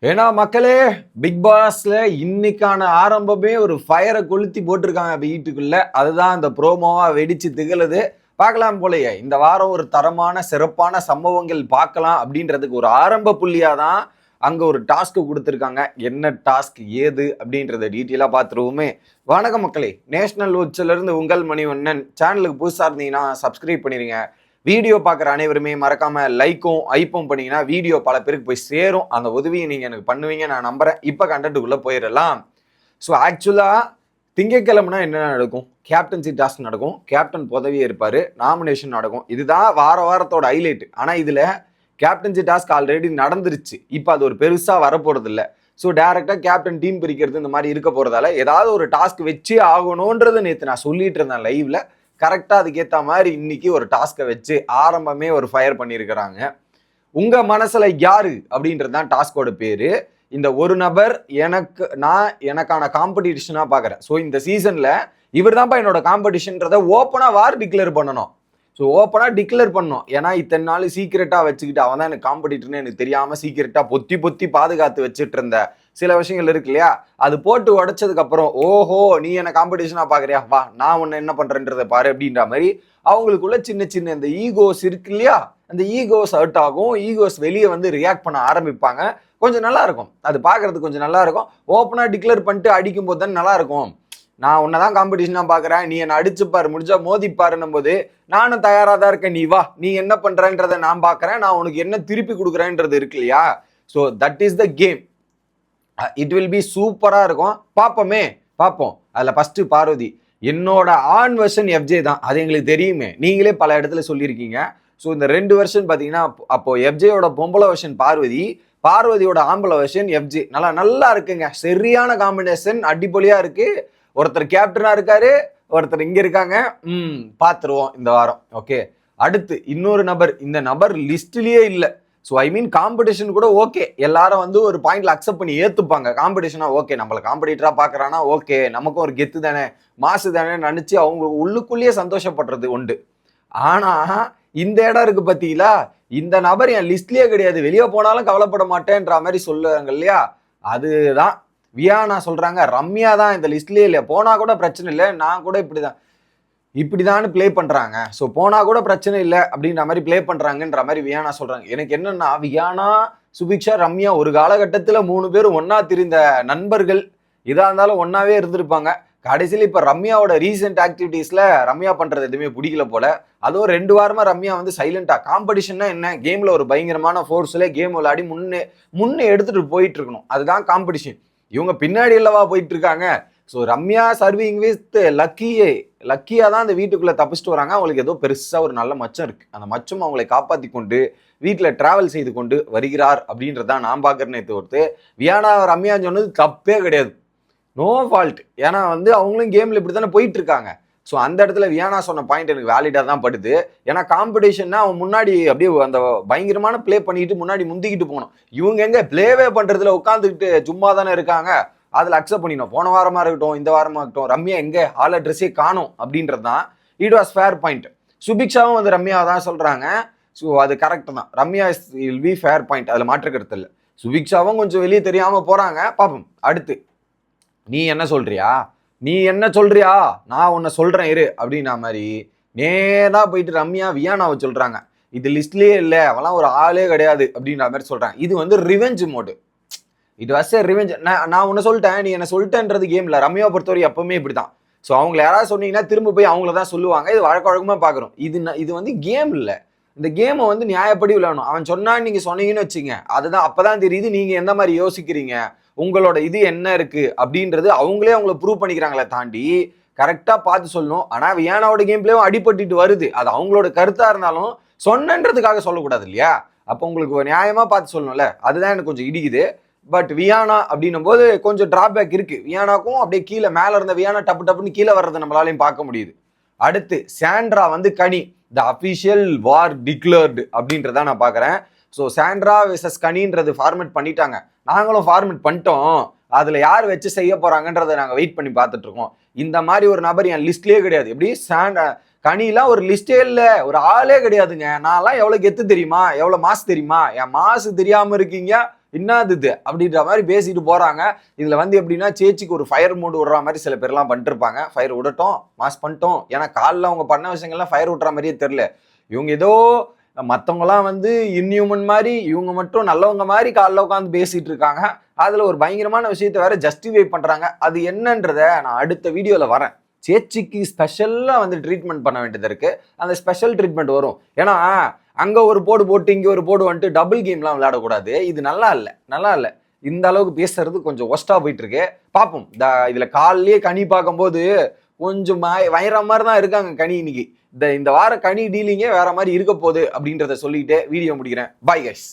ஏன்னா மக்களே, பிக் பாஸ்ல இன்னைக்கான ஆரம்பமே ஒரு ஃபயரை கொளுத்தி போட்டிருக்காங்க வீட்டுக்குள்ள. அதுதான் அந்த ப்ரோமோவா வெடிச்சு திகழுது. பார்க்கலாம் போலயே இந்த வாரம் ஒரு தரமான சிறப்பான சம்பவங்கள் பார்க்கலாம் அப்படின்றதுக்கு ஒரு ஆரம்ப புள்ளியா தான் அங்க ஒரு டாஸ்க் கொடுத்துருக்காங்க. என்ன டாஸ்க் ஏது அப்படின்றத டீட்டெயிலா பார்த்துருவோமே. வணக்கம் மக்களே, நேஷனல் உச்சில இருந்து உங்கள் மணிவண்ணன். சேனலுக்கு புதுசா இருந்தீங்கன்னா சப்ஸ்கிரைப் பண்ணிருங்க. வீடியோ பார்க்குற அனைவருமே மறக்காம லைக்கும் ஐப்பும் பண்ணீங்கன்னா வீடியோ பல பேருக்கு போய் சேரும். அந்த உதவியை நீங்க எனக்கு பண்ணுவீங்க நான் நம்புறேன். இப்போ கண்டென்ட்டுக்குள்ள போயிடலாம். ஸோ ஆக்சுவலா திங்கட்கிழமைனா என்ன நடக்கும்? கேப்டன்சி டாஸ்க் நடக்கும், கேப்டன் பதவியே இருப்பாரு, நாமினேஷன் நடக்கும். இதுதான் வாரத்தோட ஹைலைட். ஆனா இதுல கேப்டன்சி டாஸ்க் ஆல்ரெடி நடந்துருச்சு. இப்போ அது ஒரு பெருசா வரப்போறது இல்லை. ஸோ டேரக்டா கேப்டன் டீம் பிரிக்கிறது இந்த மாதிரி இருக்க போறதால ஏதாவது ஒரு டாஸ்க் வச்சு ஆகணும்ன்றது நேற்று நான் சொல்லிட்டு இருந்தேன் லைவ்ல. கரெக்டாக அதுக்கேற்ற மாதிரி இன்னைக்கு ஒரு டாஸ்கை வச்சு ஆரம்பமே ஒரு ஃபயர் பண்ணியிருக்கிறாங்க. உங்க மனசுல யாரு அப்படின்றது தான் டாஸ்கோட பேரு. இந்த ஒரு நபர் எனக்கான காம்படிஷனா பாக்குறேன். ஸோ இந்த சீசன்ல இவர் தான்ப்பா என்னோட காம்படிஷன்றதை ஓப்பனா வார் டிக்ளேர் பண்ணணும். ஸோ ஓப்பனா டிக்ளேர் பண்ணணும். ஏன்னா இத்தனை நாள் சீக்கிரட்டா வச்சுக்கிட்டு அவன் தான் எனக்கு காம்படிட்டர்னு எனக்கு தெரியாம சீக்கிரட்டா பொத்தி பாதுகாத்து வச்சுட்டு இருந்த சில விஷயங்கள் இருக்கு இல்லையா, அது போட்டு உடைச்சதுக்கு அப்புறம் ஓஹோ நீ என்ன காம்படிஷனா பாக்குறியா, வா நான் உன்னை என்ன பண்றேன்றதை பாரு அப்படின்ற மாதிரி அவங்களுக்குள்ள சின்ன சின்ன இந்த ஈகோஸ் இருக்கு இல்லையா, அந்த ஈகோஸ் ஹர்ட் ஆகும். ஈகோஸ் வெளியே வந்து ரியாக்ட் பண்ண ஆரம்பிப்பாங்க. கொஞ்சம் நல்லா இருக்கும், அது பாக்குறதுக்கு கொஞ்சம் நல்லா இருக்கும். ஓப்பனா டிக்ளேர் பண்ணிட்டு அடிக்கும் போது தான் நல்லா இருக்கும். நான் உன்னதான் காம்படிஷனா பாக்குறேன், நீ என்ன அடிச்சுப்பாரு, முடிஞ்சா மோதிப்பாருன்னும் போது நானும் தயாரா தான் இருக்கேன். நீ வா, நீ என்ன பண்றன்றதை நான் பாக்குறேன், நான் உனக்கு என்ன திருப்பி கொடுக்குறேன்றது இருக்கு இல்லையா. So that is the game. It will be சூப்பரா இருக்கும். பார்ப்போம். அதுல ஃபர்ஸ்ட் பார்வதி என்னோட ஆன் வெர்ஷன் எஃப்ஜே தான், அது எங்களுக்கு தெரியுமே, நீங்களே பல இடத்துல சொல்லியிருக்கீங்க. ஸோ இந்த 2 வெர்ஷன் பார்த்தீங்கன்னா அப்போ எஃப்ஜேயோட பொம்பளை வெர்ஷன் பார்வதியோட ஆம்பளை வெர்ஷன் எஃப்ஜே. நல்லா இருக்குங்க, சரியான காம்பினேஷன், அடிப்பொலியா இருக்கு. ஒருத்தர் கேப்டனா இருக்காரு, ஒருத்தர் இங்க இருக்காங்க. பார்த்துருவோம் இந்த வாரம். ஓகே, அடுத்து இன்னொரு நபர், இந்த நபர் லிஸ்ட்லயே இல்லை. ஸோ ஐ மீன் காம்படிஷன் கூட ஓகே, எல்லாரும் வந்து ஒரு பாயிண்ட்ல அக்செப்ட் பண்ணி ஏத்துப்பாங்க. காம்படிஷனா ஓகே, நம்மள காம்படிட்டரா பாக்குறானா ஓகே, நமக்கும் ஒரு கெத்து தானே மாசு தானே நினைச்சு அவங்க உள்ளுக்குள்ளேயே சந்தோஷப்படுறது உண்டு. ஆனா இந்த இடம் இருக்கு பாத்தீங்களா, இந்த நபர் என் லிஸ்ட்லயே கிடையாது, வெளியே போனாலும் கவலைப்பட மாட்டேன்ற மாதிரி சொல்லுவாங்க இல்லையா, அதுதான் வியானா சொல்றாங்க. ரம்யா தான் இந்த லிஸ்ட்லயே இல்லையா, போனா கூட பிரச்சனை இல்லை, நான் கூட இப்படிதான் பிளே பண்றாங்க. ஸோ போனா கூட பிரச்சனை இல்லை அப்படின்ற மாதிரி பிளே பண்றாங்கன்ற மாதிரி வியானா சொல்றாங்க. எனக்கு என்னன்னா, வியானா சுபிக்ஷா ரம்யா ஒரு காலகட்டத்தில் 3 பேரும் ஒன்னா திரிந்த நண்பர்கள், இதா இருந்தாலும் ஒன்னாவே இருந்திருப்பாங்க. கடைசியில் இப்ப ரம்யாவோட ரீசெண்ட் ஆக்டிவிட்டீஸ்ல ரம்யா பண்றது எதுவுமே பிடிக்கல போல. அதுவும் 2 வாரமா ரம்யா வந்து சைலண்டா, காம்படிஷன்னா என்ன, கேம்ல ஒரு பயங்கரமான ஃபோர்ஸ்ல கேம் விளையாடி முன்னே எடுத்துட்டு போயிட்டு இருக்கணும், அதுதான் காம்படிஷன். இவங்க பின்னாடி இல்லவா போயிட்டு இருக்காங்க. ஸோ ரம்யா சர்விங் வித் லக்கியா தான் அந்த வீட்டுக்குள்ள தப்பிச்சுட்டு வராங்க. அவங்களுக்கு ஏதோ பெருசா ஒரு நல்ல மச்சம் இருக்கு, அந்த மச்சம் அவங்களை காப்பாத்தி கொண்டு வீட்டில் டிராவல் செய்து கொண்டு வருகிறார் அப்படின்றதான் நான் பார்க்கறேனே தவிர்த்து வியானா ரம்யா சொன்னது தப்பே கிடையாது, நோ ஃபால்ட். ஏன்னா வந்து அவங்களும் கேம்ல இப்படி தானே போயிட்டு இருக்காங்க. ஸோ அந்த இடத்துல வியானா சொன்ன பாயிண்ட் எனக்கு வேலிடா தான் படுது. ஏன்னா காம்படிஷன்னா அவன் முன்னாடி அப்படியே அந்த பயங்கரமான பிளே பண்ணிட்டு முன்னாடி முந்திக்கிட்டு போகணும். இவங்க எங்க பிளேவே பண்றதுல உட்காந்துக்கிட்டு சும்மா தானே இருக்காங்க. அதில் அக்செப்ட் பண்ணிடணும். போன வாரமா இருக்கட்டும், இந்த வாரமா இருக்கட்டும், ரம்யா எங்க ஆள ட்ரெஸ்ஸே காணும் அப்படின்றது தான் இட் வாஸ் ஃபேர் பாயிண்ட். சுபிக்ஷாவும் வந்து ரம்யா தான் சொல்றாங்க. ஸோ அது கரெக்ட் தான், Ramya will be fair point, அதில் மாற்று கருத்து இல்லை. சுபிக்ஷாவும் கொஞ்சம் வெளியே தெரியாம போறாங்க, பாப்போம். அடுத்து நீ என்ன சொல்றியா, நான் உன்னை சொல்றேன் இரு அப்படின்னா மாதிரி நேரா போயிட்டு ரம்யா வியானாவை சொல்றாங்க, இது லிஸ்ட்லயே இல்லை, அவெல்லாம் ஒரு ஆளே கிடையாது அப்படின்ற மாதிரி சொல்றாங்க. இது வந்து revenge mode. It was a revenge. நான் உன்னை சொல்லிட்டேன், நீ என்ன சொல்லிட்டேன்றது கேம்ல. ரம்யாவை பொறுத்தவரை எப்பவுமே இப்படிதான். ஸோ அவங்களை யாராவது சொன்னீங்கன்னா திரும்ப போய் அவங்கள தான் சொல்லுவாங்க. இது வழக்கமா பாக்குறோம். இது வந்து கேம் இல்லை. இந்த கேமை வந்து நியாயப்படி விளையாடணும். அவன் சொன்னான்னு நீங்க சொன்னீங்கன்னு வச்சுங்க, அதுதான் அப்பதான் தெரியுது நீங்க எந்த மாதிரி யோசிக்கிறீங்க, உங்களோட இது என்ன இருக்கு அப்படின்றது. அவங்களே அவங்கள ப்ரூவ் பண்ணிக்கிறாங்களே தாண்டி கரெக்டா பார்த்து சொல்லணும். ஆனா வியானாவோட கேம் பிளேவும் அடிபட்டுட்டு வருது, அது அவங்களோட கருத்தா இருந்தாலும் சொன்னன்றதுக்காக சொல்லக்கூடாது இல்லையா. அப்போ உங்களுக்கு நியாயமா பார்த்து சொல்லணும்ல, அதுதான் எனக்கு கொஞ்சம் இடிக்குது. பட் வியானா அப்படின்னும் போது கொஞ்சம் டிராபேக் இருக்கு. வியானாக்கும் அப்படியே கீழே மேல இருந்த வியானா டப்புன்னு கீழே வர்றதை நம்மளாலையும் பார்க்க முடியுது. அடுத்து சாண்ட்ரா வந்து கனி, த அபிஷியல் வார் டிக்ளேர்டு அப்படின்றத நான் பாக்குறேன். ஸோ சாண்ட்ரா வெர்சஸ் கனின்றது ஃபார்மேட் பண்ணிட்டாங்க, நாங்களும் ஃபார்மேட் பண்ணிட்டோம். அதுல யார் வச்சு செய்ய போறாங்கன்றதை நாங்க வெயிட் பண்ணி பார்த்துட்டு இருக்கோம். இந்த மாதிரி ஒரு நபர் என் லிஸ்ட்லயே கிடையாது. எப்படி கனிலாம் ஒரு லிஸ்டே இல்ல, ஒரு ஆளே கிடையாதுங்க. நான்லாம் எவ்வளவு கெத்து தெரியுமா, எவ்வளவு மாசு தெரியுமா, என் மாசு தெரியாம இருக்கீங்க, என்னது இது அப்படின்ற மாதிரி பேசிட்டு போறாங்க. இதுல வந்து எப்படின்னா சேச்சிக்கு ஒரு ஃபயர் மூடு விடுற மாதிரி சில பேர்லாம் பண்ணிருப்பாங்க. ஃபயர் விடட்டும், மாஸ் பண்ணிட்டோம். ஏன்னா காலில் அவங்க பண்ண விஷயங்கள்லாம் ஃபயர் விட்டுற மாதிரியே தெரியல. இவங்க ஏதோ மற்றவங்கலாம் வந்து இன்ஹியூமன் மாதிரி, இவங்க மட்டும் நல்லவங்க மாதிரி காலில் உட்காந்து பேசிட்டு இருக்காங்க. அதுல ஒரு பயங்கரமான விஷயத்த வேற ஜஸ்டிஃபை பண்றாங்க. அது என்னன்றத நான் அடுத்த வீடியோல வரேன். சேச்சிக்கு ஸ்பெஷலா வந்து ட்ரீட்மெண்ட் பண்ண வேண்டியது இருக்கு. அந்த ஸ்பெஷல் ட்ரீட்மெண்ட் வரும். ஏன்னா அங்க ஒரு போடு போட்டு இங்க ஒரு போடு வந்துட்டு டபுள் கேம்லாம் விளையாடக்கூடாது. இது நல்லா இல்ல. இந்த அளவுக்கு பேசுறது கொஞ்சம் ஒஸ்டா போயிட்டு இருக்கு. பார்ப்போம். இதுல காலையிலேயே கனி பார்க்கும்போது கொஞ்சம் வயிற மாதிரி தான் இருக்காங்க கனி இன்னைக்கு. இந்த வார கனி டீலிங்கே வேற மாதிரி இருக்க போகுது அப்படின்றத சொல்லிட்டு வீடியோ முடிக்கிறேன். Bye guys.